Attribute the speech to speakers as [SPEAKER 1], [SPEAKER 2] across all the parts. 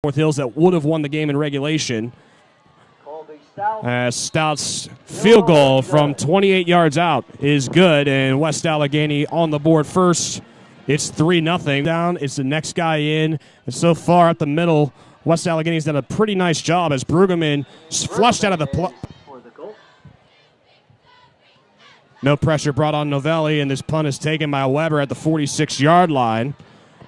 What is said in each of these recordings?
[SPEAKER 1] North Hills that would have won the game in regulation. Stout's field goal from 28 yards out is good, and West Allegheny on the board first. It's 3-0. Down, it's the next guy in. And so far at the middle, West Allegheny's done a pretty nice job as Brueggemann flushed out of the no pressure brought on Novelli, and this punt is taken by Weber at the 46-yard line.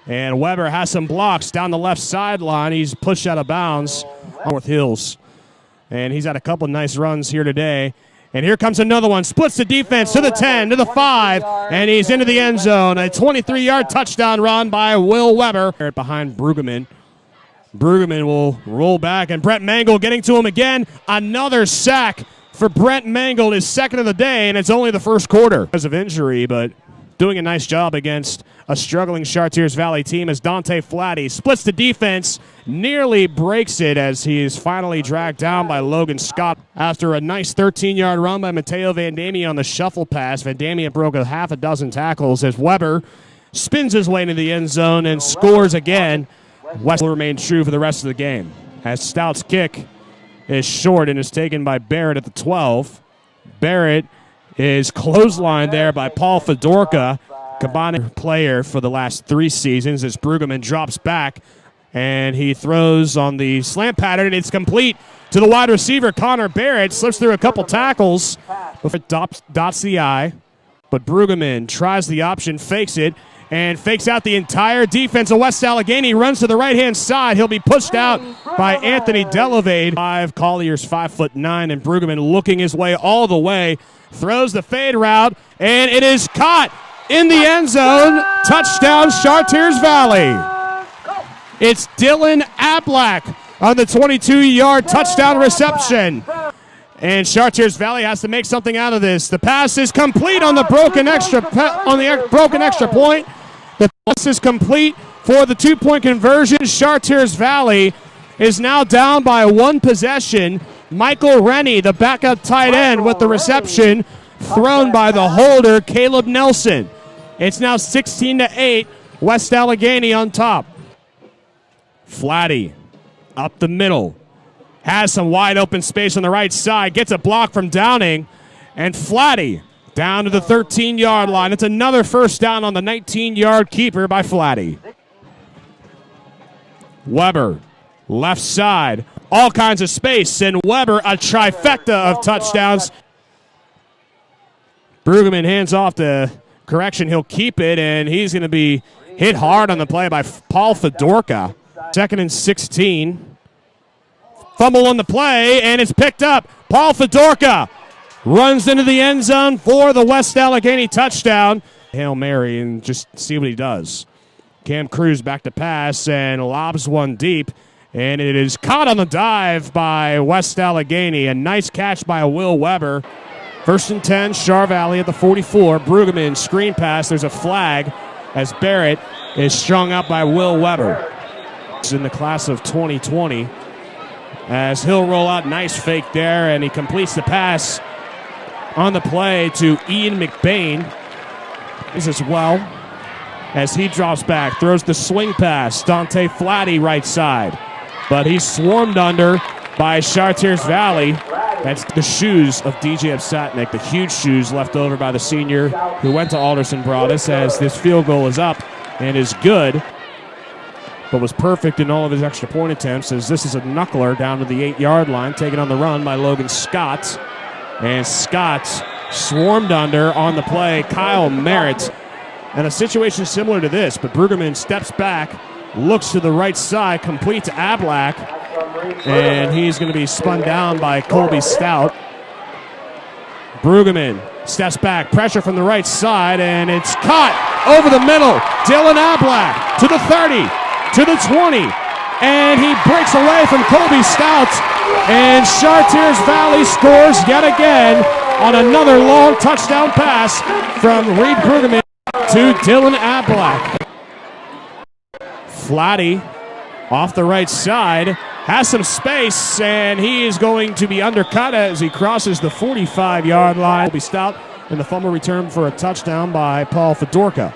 [SPEAKER 1] And Weber has some blocks down the left sideline. He's pushed out of bounds. North Hills. And he's had a couple nice runs here today. And here comes another one. Splits the defense to the 10, to the 5, and he's into the end zone. A 23-yard touchdown run by Will Weber. Behind Brueggemann. Brueggemann will roll back, and Brent Mangold getting to him again. Another sack for Brent Mangold, his second of the day, and it's only the first quarter. Because of injury, but doing a nice job against a struggling Chartiers Valley team as Dante Flatty splits the defense, nearly breaks it as he is finally dragged down by Logan Scott. After a nice 13-yard run by Mateo Van Damien on the shuffle pass, Van Damien broke a half a dozen tackles as Weber spins his way into the end zone and scores again. West will remain true for the rest of the game as Stout's kick is short and is taken by Barrett at the 12. Barrett is clotheslined there by Paul Fedorka, combined player for the last 3 seasons, as Brueggemann drops back and he throws on the slant pattern, and it's complete to the wide receiver. Connor Barrett slips through a couple tackles before it dots the eye, but Brueggemann tries the option, fakes it, and fakes out the entire defense of West Allegheny. Runs to the right-hand side. He'll be pushed out by Anthony Delavade. Collier's 5'9", and Brueggemann looking his way all the way. Throws the fade route, and it is caught in the end zone. Touchdown, Chartiers Valley. It's Dylan Ablak on the 22-yard touchdown reception. And Chartiers Valley has to make something out of this. The pass is complete on the broken extra point. The pass is complete for the 2-point conversion. Chartiers Valley is now down by 1 possession. Michael Rennie, the backup tight end, with the reception thrown by the holder, Caleb Nelson. It's now 16-8, West Allegheny on top. Flatty up the middle. Has some wide open space on the right side. Gets a block from Downing. And Flatty down to the 13-yard line. It's another first down on the 19-yard keeper by Flatty. Weber, left side. All kinds of space. And Weber, a trifecta of touchdowns. Brueggemann hands off to correction. He'll keep it, and he's going to be hit hard on the play by Paul Fedorka. 2nd and 16. Fumble on the play, and it's picked up. Paul Fedorka runs into the end zone for the West Allegheny touchdown. Hail Mary and just see what he does. Cam Cruz back to pass and lobs one deep, and it is caught on the dive by West Allegheny. A nice catch by Will Weber. 1st and 10, Char Valley at the 44. Brueggemann screen pass. There's a flag as Barrett is strung up by Will Weber. It's in the class of 2020. As he'll roll out, nice fake there, and he completes the pass on the play to Ian McBain as well as he drops back, throws the swing pass. Dante Flatty right side, but he's swarmed under by Chartiers Valley. That's the shoes of DJ Absatnik, the huge shoes left over by the senior who went to Alderson Broadus, as this field goal is up and is good, but was perfect in all of his extra point attempts, as this is a knuckler down to the 8-yard line, taken on the run by Logan Scott. And Scott swarmed under on the play, Kyle Merritt. And a situation similar to this, but Brueggemann steps back, looks to the right side, complete to Ablak, and he's going to be spun down by Colby Stout. Brueggemann steps back, pressure from the right side, and it's caught over the middle. Dylan Ablak to the 30. To the 20, and he breaks away from Colby Stout, and Chartiers Valley scores yet again on another long touchdown pass from Reed Brueggemann to Dylan Ablak. Flatty off the right side, has some space, and he is going to be undercut as he crosses the 45-yard line. Colby Stout, and the fumble return for a touchdown by Paul Fedorka.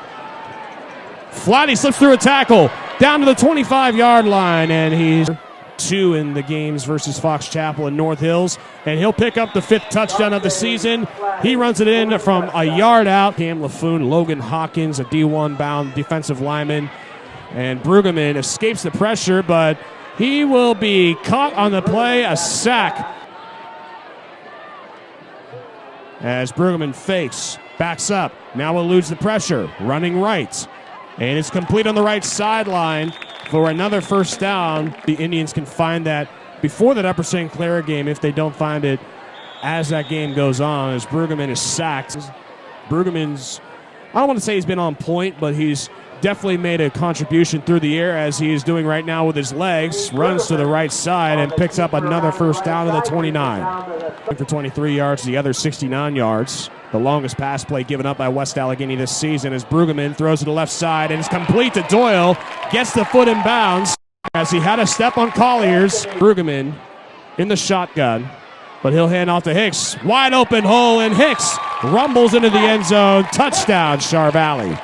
[SPEAKER 1] Flatty slips through a tackle, down to the 25-yard line, and he's 2 in the games versus Fox Chapel and North Hills, and he'll pick up the 5th touchdown of the season. He runs it in from a yard out. Cam LaFoon, Logan Hawkins, a D1 bound defensive lineman, and Brueggemann escapes the pressure, but he will be caught on the play, a sack. As Brueggemann fakes, backs up, now eludes the pressure, running right. And it's complete on the right sideline for another first down. The Indians can find that before that Upper St. Clair game if they don't find it as that game goes on, as Brueggemann is sacked. Brueggemann's, I don't want to say he's been on point, but he's definitely made a contribution through the air as he is doing right now with his legs. Runs to the right side and picks up another first down to the 29. For 23 yards, the other 69 yards. The longest pass play given up by West Allegheny this season as Brueggemann throws to the left side and it's complete to Doyle. Gets the foot in bounds as he had a step on Colliers. Brueggemann in the shotgun, but he'll hand off to Hicks. Wide open hole, and Hicks rumbles into the end zone. Touchdown, Char Valley.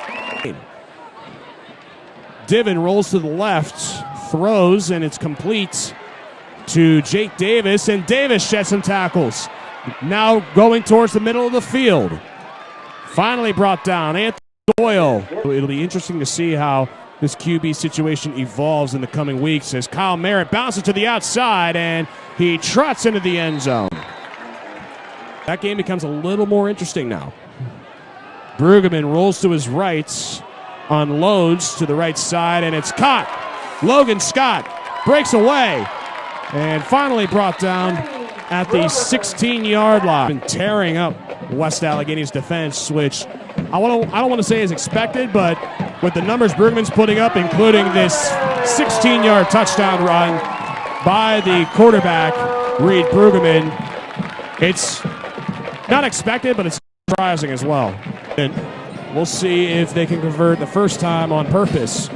[SPEAKER 1] Divin rolls to the left, throws, and it's complete to Jake Davis, and Davis sheds some tackles. Now going towards the middle of the field. Finally brought down Anthony Doyle. It'll be interesting to see how this QB situation evolves in the coming weeks as Kyle Merritt bounces to the outside and he trots into the end zone. That game becomes a little more interesting now. Brueggemann rolls to his right, unloads to the right side, and it's caught. Logan Scott breaks away and finally brought down at the 16-yard line. Been tearing up West Allegheny's defense, which I don't want to say is expected, but with the numbers Brueggemann's putting up, including this 16-yard touchdown run by the quarterback, Reed Brueggemann, it's not expected, but it's surprising as well. And we'll see if they can convert the first time on purpose,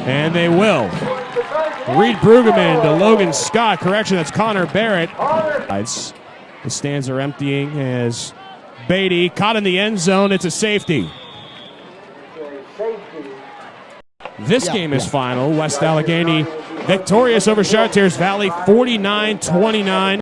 [SPEAKER 1] and they will. Reed Brueggemann to Logan Scott. Correction, that's Connor Barrett. The stands are emptying as Beatty caught in the end zone. It's a safety. This game is final. West Allegheny victorious over Chartiers Valley 49-29.